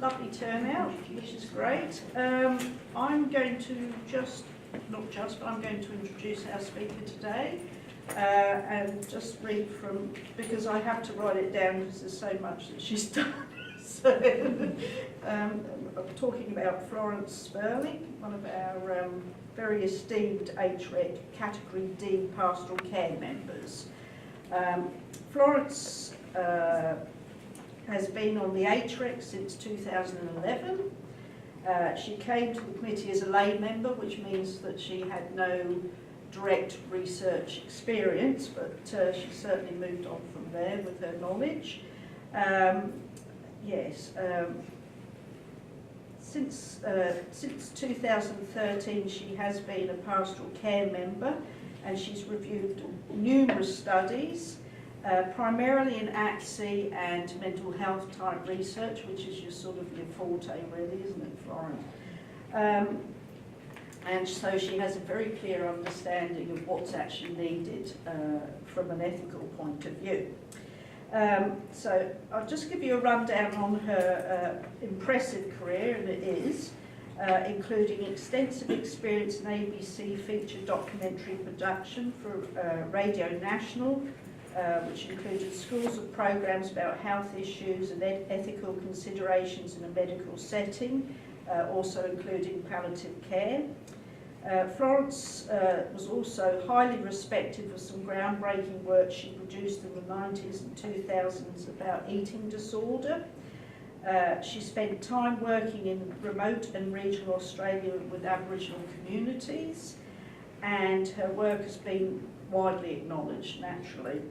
lovely turnout, which is great. I'm going to I'm going to introduce our speaker today and just read from, because I have to write it down because there's so much that she's done. So, I'm talking about Florence Spurling, one of our very esteemed HREC Category D Pastoral Care members. Florence has been on the HREC since 2011. She came to the committee as a lay member, which means that she had no direct research experience, but she certainly moved on from there with her knowledge. Since 2013 she has been a pastoral care member, and she's reviewed numerous studies, primarily in ATSI and mental health type research, which is your sort of your forte really, isn't it, Florence? And so she has a very clear understanding of what's actually needed from an ethical point of view. So I'll just give you a rundown on her impressive career, and it is, including extensive experience in ABC feature documentary production for Radio National, which included schools of programs about health issues and ethical considerations in a medical setting, also including palliative care. Florence was also highly respected for some groundbreaking work she produced in the 90s and 2000s about eating disorder. She spent time working in remote and regional Australia with Aboriginal communities, and her work has been widely acknowledged, naturally.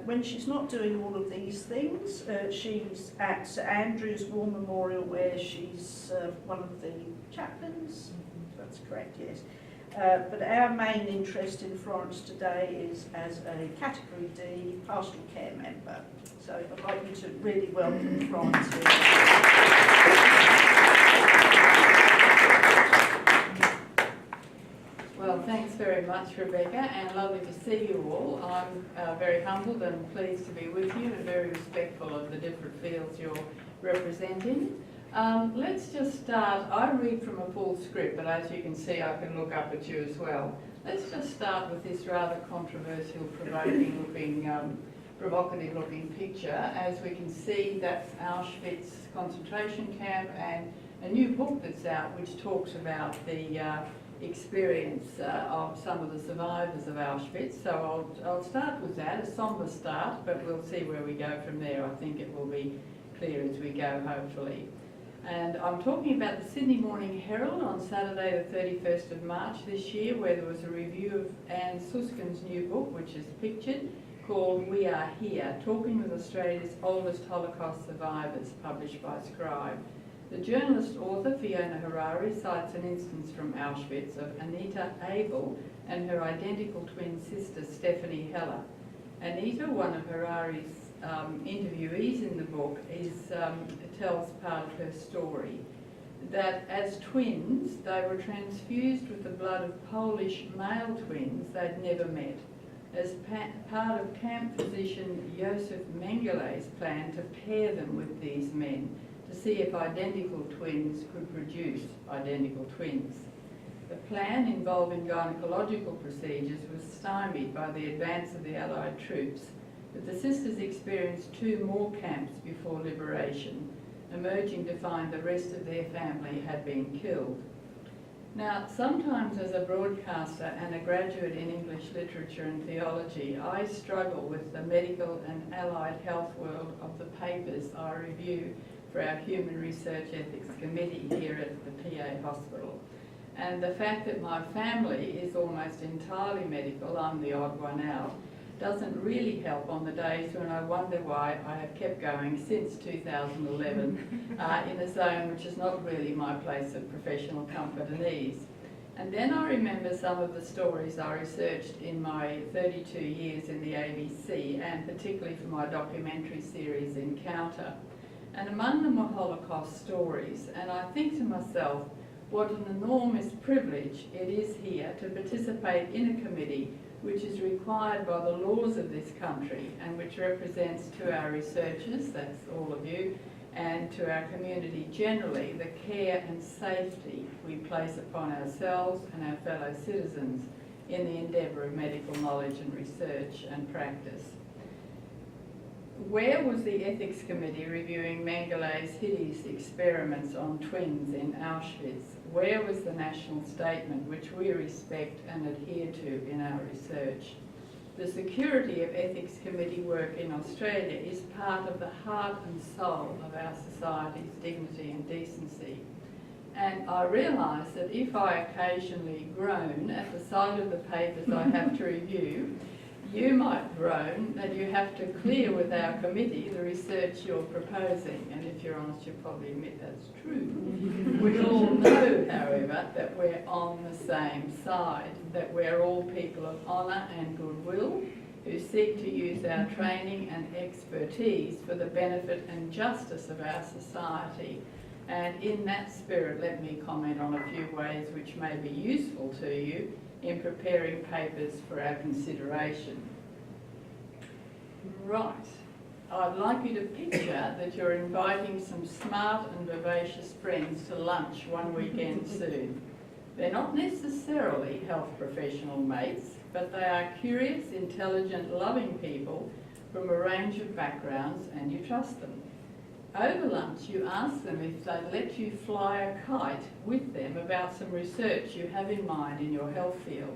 When she's not doing all of these things, she's at St Andrew's War Memorial, where she's one of the chaplains. That's correct, yes. But our main interest in Florence today is as a Category D Pastoral Care member. So I'd like you to really welcome Florence here. Well, thanks very much, Rebecca, and lovely to see you all. I'm very humbled and pleased to be with you, and very respectful of the different fields you're representing. Let's just start. I read from a full script, but as you can see, I can look up at you as well. Let's just start with this rather controversial, provocative-looking picture. As we can see, that's Auschwitz concentration camp, and a new book that's out which talks about the experience of some of the survivors of Auschwitz. So I'll start with that, a sombre start, but we'll see where we go from there. I think it will be clear as we go, hopefully. And I'm talking about the Sydney Morning Herald on Saturday the 31st of March this year, where there was a review of Anne Suskin's new book, which is pictured, called We Are Here, Talking with Australia's Oldest Holocaust Survivors, published by Scribe. The journalist author Fiona Harari cites an instance from Auschwitz of Anita Abel and her identical twin sister Stephanie Heller. Anita, one of Harari's interviewees in the book, tells part of her story, that as twins they were transfused with the blood of Polish male twins they'd never met, as part of camp physician Josef Mengelé's plan to pair them with these men to see if identical twins could produce identical twins. The plan, involving gynecological procedures, was stymied by the advance of the Allied troops, but the sisters experienced 2 more camps before liberation, emerging to find the rest of their family had been killed. Now, sometimes as a broadcaster and a graduate in English literature and theology, I struggle with the medical and allied health world of the papers I review for our Human Research Ethics Committee here at the PA Hospital. And the fact that my family is almost entirely medical, I'm the odd one out, doesn't really help on the days when I wonder why I have kept going since 2011 in a zone which is not really my place of professional comfort and ease. And then I remember some of the stories I researched in my 32 years in the ABC, and particularly for my documentary series Encounter. And among them were Holocaust stories, and I think to myself, what an enormous privilege it is here to participate in a committee which is required by the laws of this country and which represents to our researchers, that's all of you, and to our community generally the care and safety we place upon ourselves and our fellow citizens in the endeavour of medical knowledge and research and practice. Where was the Ethics Committee reviewing Mengelay's hideous experiments on twins in Auschwitz? Where was the national statement which we respect and adhere to in our research? The security of Ethics Committee work in Australia is part of the heart and soul of our society's dignity and decency. And I realise that if I occasionally groan at the sight of the papers I have to review, you might groan that you have to clear with our committee the research you're proposing, and if you're honest, you'll probably admit that's true. We all know, however, that we're on the same side, that we're all people of honour and goodwill who seek to use our training and expertise for the benefit and justice of our society. And in that spirit, let me comment on a few ways which may be useful to you in preparing papers for our consideration. Right, I'd like you to picture that you're inviting some smart and vivacious friends to lunch one weekend soon. They're not necessarily health professional mates, but they are curious, intelligent, loving people from a range of backgrounds, and you trust them. Over lunch, you ask them if they'd let you fly a kite with them about some research you have in mind in your health field.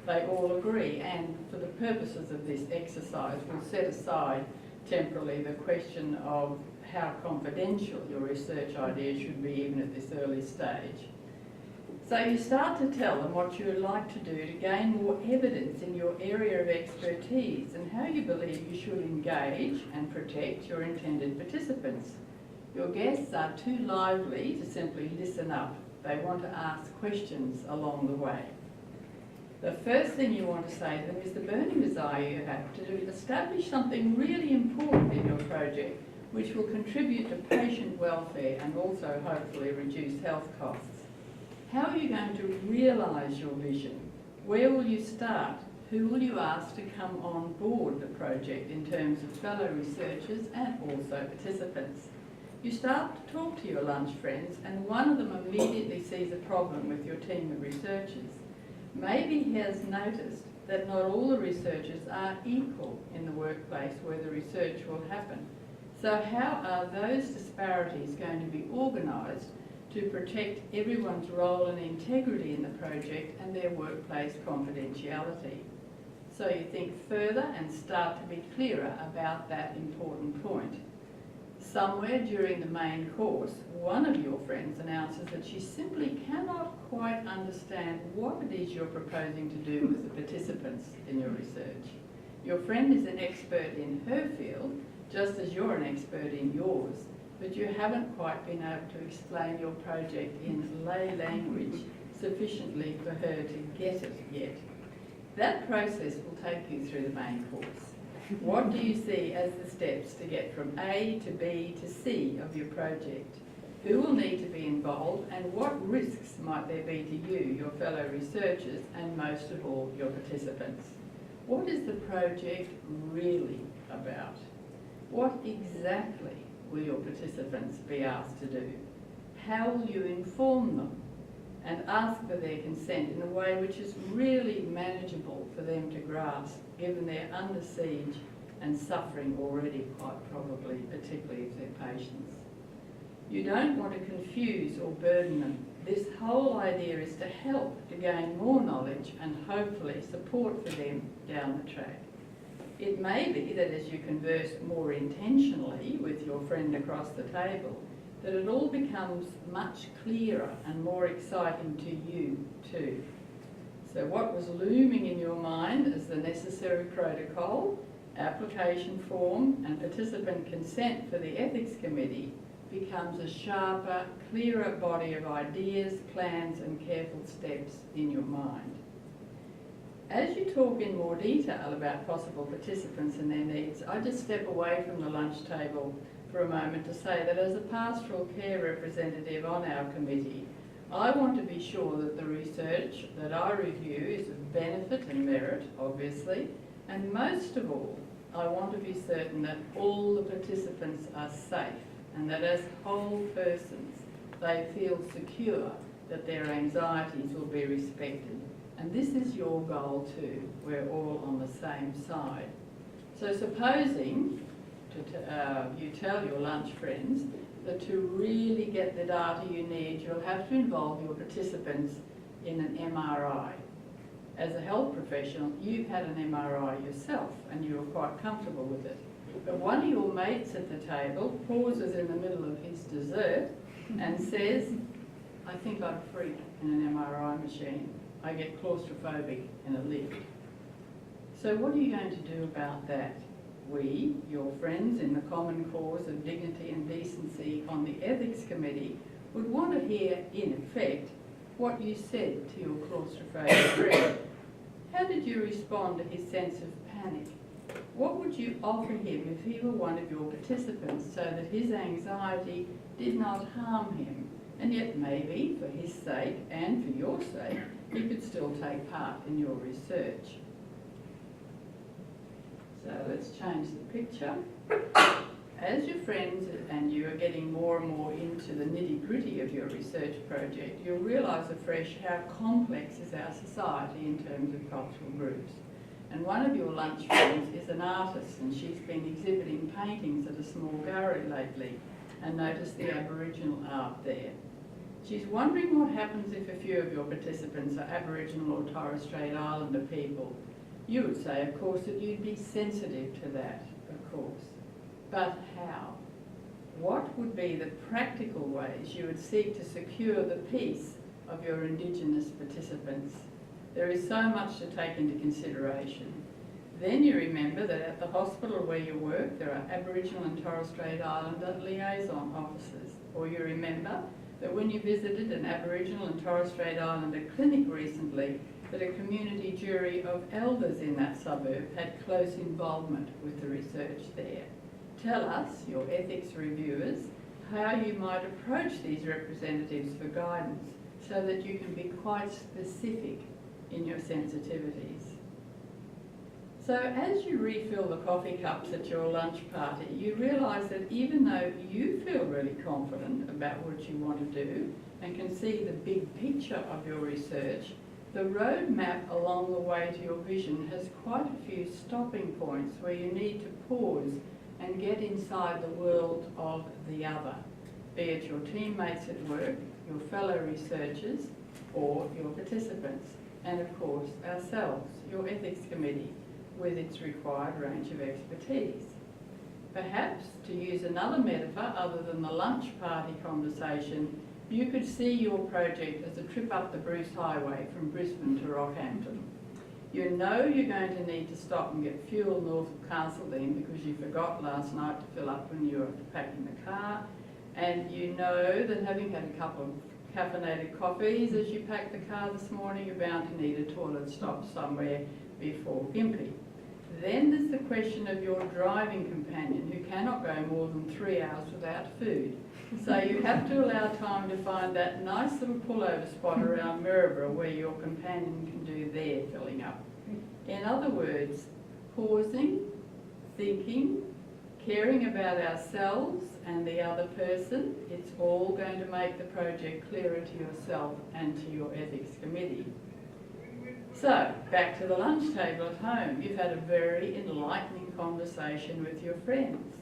They all agree, and for the purposes of this exercise, we'll set aside temporarily the question of how confidential your research ideas should be even at this early stage. So you start to tell them what you would like to do to gain more evidence in your area of expertise and how you believe you should engage and protect your intended participants. Your guests are too lively to simply listen up. They want to ask questions along the way. The first thing you want to say to them is the burning desire you have to establish something really important in your project which will contribute to patient welfare and also hopefully reduce health costs. How are you going to realise your vision? Where will you start? Who will you ask to come on board the project in terms of fellow researchers and also participants? You start to talk to your lunch friends and one of them immediately sees a problem with your team of researchers. Maybe he has noticed that not all the researchers are equal in the workplace where the research will happen. So how are those disparities going to be organised to protect everyone's role and integrity in the project and their workplace confidentiality? So you think further and start to be clearer about that important point. Somewhere during the main course, one of your friends announces that she simply cannot quite understand what it is you're proposing to do with the participants in your research. Your friend is an expert in her field, just as you're an expert in yours, but you haven't quite been able to explain your project in lay language sufficiently for her to get it yet. That process will take you through the main course. What do you see as the steps to get from A to B to C of your project? Who will need to be involved and what risks might there be to you, your fellow researchers, and most of all, your participants? What is the project really about? What exactly will your participants be asked to do? How will you inform them and ask for their consent in a way which is really manageable for them to grasp, given they're under siege and suffering already quite probably, particularly if they're patients? You don't want to confuse or burden them. This whole idea is to help to gain more knowledge and hopefully support for them down the track. It may be that as you converse more intentionally with your friend across the table, that it all becomes much clearer and more exciting to you too. So what was looming in your mind as the necessary protocol, application form and participant consent for the Ethics Committee becomes a sharper, clearer body of ideas, plans and careful steps in your mind. As you talk in more detail about possible participants and their needs, I just step away from the lunch table for a moment to say that as a pastoral care representative on our committee, I want to be sure that the research that I review is of benefit and merit, obviously, and most of all, I want to be certain that all the participants are safe and that as whole persons they feel secure that their anxieties will be respected. And this is your goal too. We're all on the same side. So supposing you tell your lunch friends that to really get the data you need, you'll have to involve your participants in an MRI. As a health professional, you've had an MRI yourself and you were quite comfortable with it. But one of your mates at the table pauses in the middle of his dessert and says, I think I'd freak in an MRI machine. I get claustrophobic in a lift. So what are you going to do about that? We, your friends in the common cause of dignity and decency on the ethics committee, would want to hear, in effect, what you said to your claustrophobic friend. How did you respond to his sense of panic? What would you offer him if he were one of your participants so that his anxiety did not harm him, and yet maybe for his sake and for your sake he could still take part in your research? So let's change the picture. As your friends and you are getting more and more into the nitty-gritty of your research project, you'll realise afresh how complex is our society in terms of cultural groups. And one of your lunch friends is an artist, and she's been exhibiting paintings at a small gallery lately, and notice the Aboriginal art there. She's wondering what happens if a few of your participants are Aboriginal or Torres Strait Islander people. You would say, of course, that you'd be sensitive to that, of course. But how? What would be the practical ways you would seek to secure the peace of your Indigenous participants? There is so much to take into consideration. Then you remember that at the hospital where you work, there are Aboriginal and Torres Strait Islander liaison officers. Or you remember that when you visited an Aboriginal and Torres Strait Islander clinic recently, that a community jury of elders in that suburb had close involvement with the research there. Tell us, your ethics reviewers, how you might approach these representatives for guidance so that you can be quite specific in your sensitivities. So as you refill the coffee cups at your lunch party, you realise that even though you feel really confident about what you want to do and can see the big picture of your research, the roadmap along the way to your vision has quite a few stopping points where you need to pause and get inside the world of the other, be it your teammates at work, your fellow researchers, or your participants, and of course ourselves, your ethics committee, with its required range of expertise. Perhaps, to use another metaphor other than the lunch party conversation, you could see your project as a trip up the Bruce Highway from Brisbane to Rockhampton. You know you're going to need to stop and get fuel north of Castledean because you forgot last night to fill up when you were packing the car, and you know that having had a couple of caffeinated coffees as you pack the car this morning, you're bound to need a toilet stop somewhere before Gympie. Then there's the question of your driving companion who cannot go more than 3 hours without food. So you have to allow time to find that nice little pullover spot around Maryborough where your companion can do their filling up. In other words, pausing, thinking, caring about ourselves and the other person, it's all going to make the project clearer to yourself and to your ethics committee. So, back to the lunch table at home. You've had a very enlightening conversation with your friends.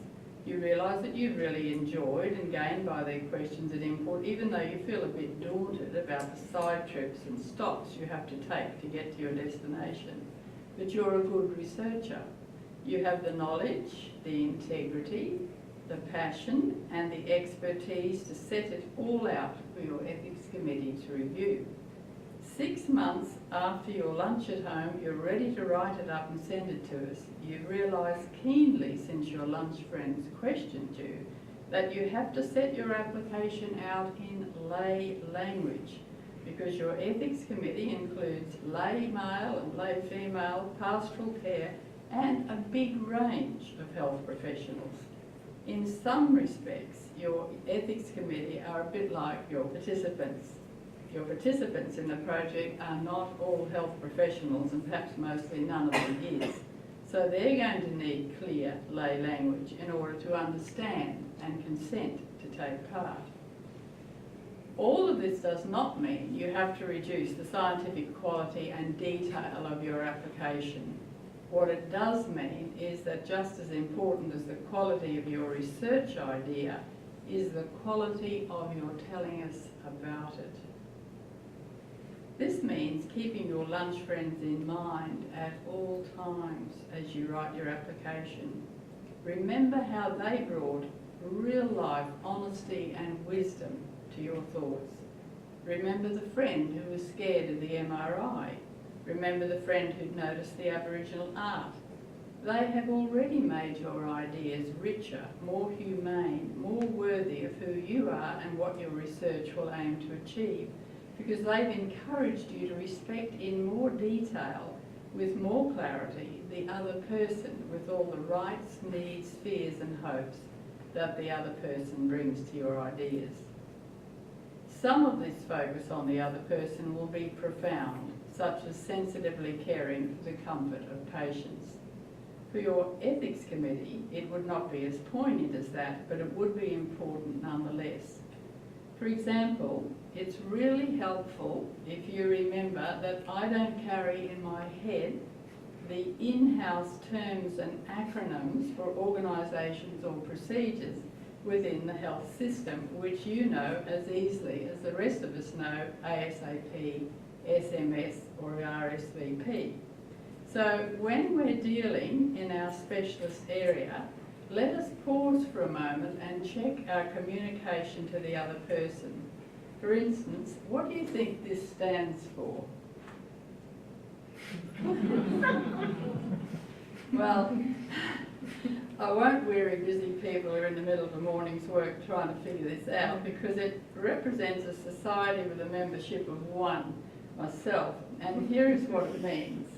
You realise that you've really enjoyed and gained by their questions and input, even though you feel a bit daunted about the side trips and stops you have to take to get to your destination. But you're a good researcher. You have the knowledge, the integrity, the passion and the expertise to set it all out for your ethics committee to review. 6 months after your lunch at home, you're ready to write it up and send it to us. You've realised keenly since your lunch friends questioned you that you have to set your application out in lay language because your ethics committee includes lay male and lay female, pastoral care and a big range of health professionals. In some respects, your ethics committee are a bit like your participants. Your participants in the project are not all health professionals, and perhaps mostly none of them is. So they're going to need clear lay language in order to understand and consent to take part. All of this does not mean you have to reduce the scientific quality and detail of your application. What it does mean is that just as important as the quality of your research idea is the quality of your telling us about it. This means keeping your lunch friends in mind at all times as you write your application. Remember how they brought real-life honesty and wisdom to your thoughts. Remember the friend who was scared of the MRI. Remember the friend who'd noticed the Aboriginal art. They have already made your ideas richer, more humane, more worthy of who you are and what your research will aim to achieve, because they've encouraged you to respect in more detail, with more clarity, the other person with all the rights, needs, fears and hopes that the other person brings to your ideas. Some of this focus on the other person will be profound, such as sensitively caring for the comfort of patients. For your ethics committee, it would not be as poignant as that, but it would be important nonetheless. For example, it's really helpful if you remember that I don't carry in my head the in-house terms and acronyms for organisations or procedures within the health system, which you know as easily as the rest of us know ASAP, SMS or RSVP. So when we're dealing in our specialist area, let us pause for a moment and check our communication to the other person. For instance, what do you think this stands for? Well, I won't weary busy people who are in the middle of a morning's work trying to figure this out, because it represents a society with a membership of one, myself, and here is what it means.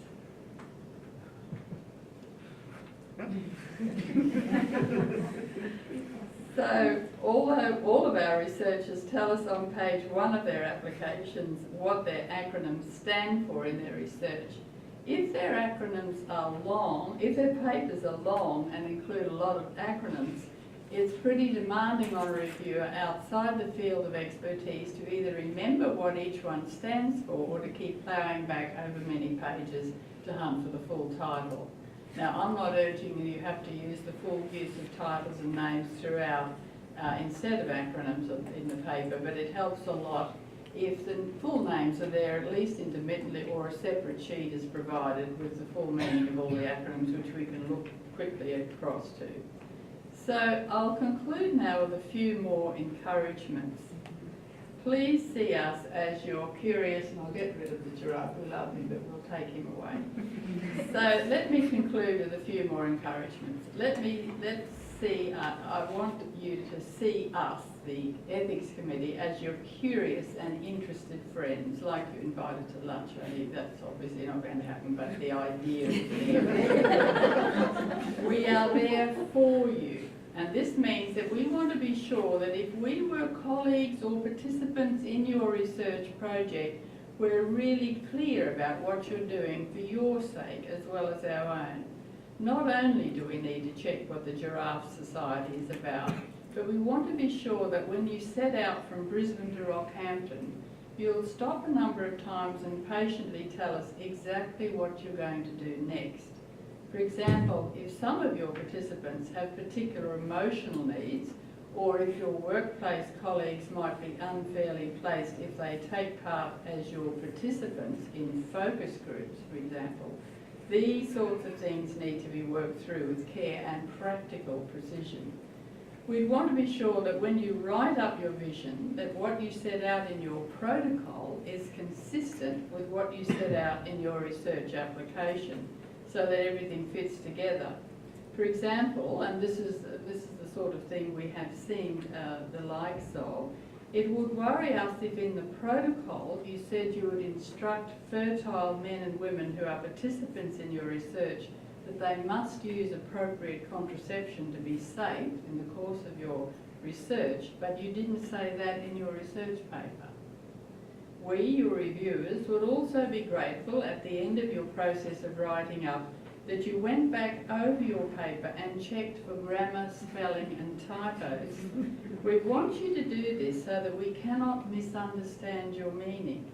So, although all of our researchers tell us on page 1 of their applications what their acronyms stand for in their research, if their acronyms are long, if their papers are long and include a lot of acronyms, it's pretty demanding on a reviewer outside the field of expertise to either remember what each one stands for or to keep ploughing back over many pages to hunt for the full title. Now, I'm not urging you have to use the full use of titles and names throughout instead of acronyms in the paper, but it helps a lot if the full names are there, at least intermittently, or a separate sheet is provided with the full meaning of all the acronyms, which we can look quickly across to. So I'll conclude now with a few more encouragements. Please see us as you're curious, and I'll get rid of the giraffe who loves me, but we'll take him away. So let me conclude with a few more encouragements. I want you to see us, the Ethics Committee, as your curious and interested friends, like you invited to lunch. Only that's obviously not going to happen, but the idea is there. We are there for you. And this means that we want to be sure that if we were colleagues or participants in your research project, we're really clear about what you're doing for your sake as well as our own. Not only do we need to check what the Giraffe Society is about, but we want to be sure that when you set out from Brisbane to Rockhampton, you'll stop a number of times and patiently tell us exactly what you're going to do next. For example, if some of your participants have particular emotional needs, or if your workplace colleagues might be unfairly placed if they take part as your participants in focus groups, for example, these sorts of things need to be worked through with care and practical precision. We want to be sure that when you write up your vision, that what you set out in your protocol is consistent with what you set out in your research application, so that everything fits together. For example, and this is the sort of thing we have seen the likes of, it would worry us if in the protocol you said you would instruct fertile men and women who are participants in your research that they must use appropriate contraception to be safe in the course of your research, but you didn't say that in your research paper. We, your reviewers, would also be grateful at the end of your process of writing up that you went back over your paper and checked for grammar, spelling and typos. We want you to do this so that we cannot misunderstand your meaning.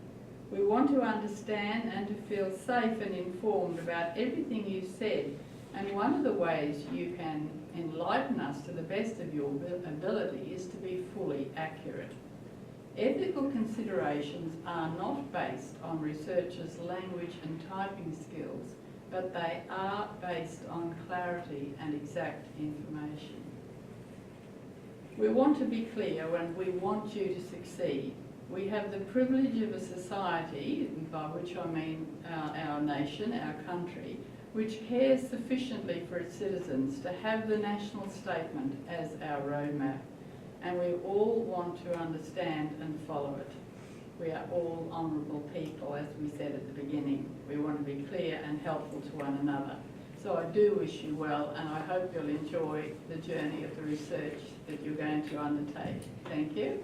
We want to understand and to feel safe and informed about everything you said, and one of the ways you can enlighten us to the best of your ability is to be fully accurate. Ethical considerations are not based on researchers' language and typing skills, but they are based on clarity and exact information. We want to be clear and we want you to succeed. We have the privilege of a society, by which I mean our nation, our country, which cares sufficiently for its citizens to have the national statement as our roadmap. And we all want to understand and follow it. We are all honourable people, as we said at the beginning. We want to be clear and helpful to one another. So I do wish you well, and I hope you'll enjoy the journey of the research that you're going to undertake. Thank you.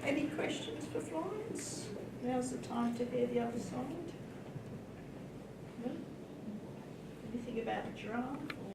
Any questions for Florence? Now's the time to hear the other side. No? Anything about a giraffe?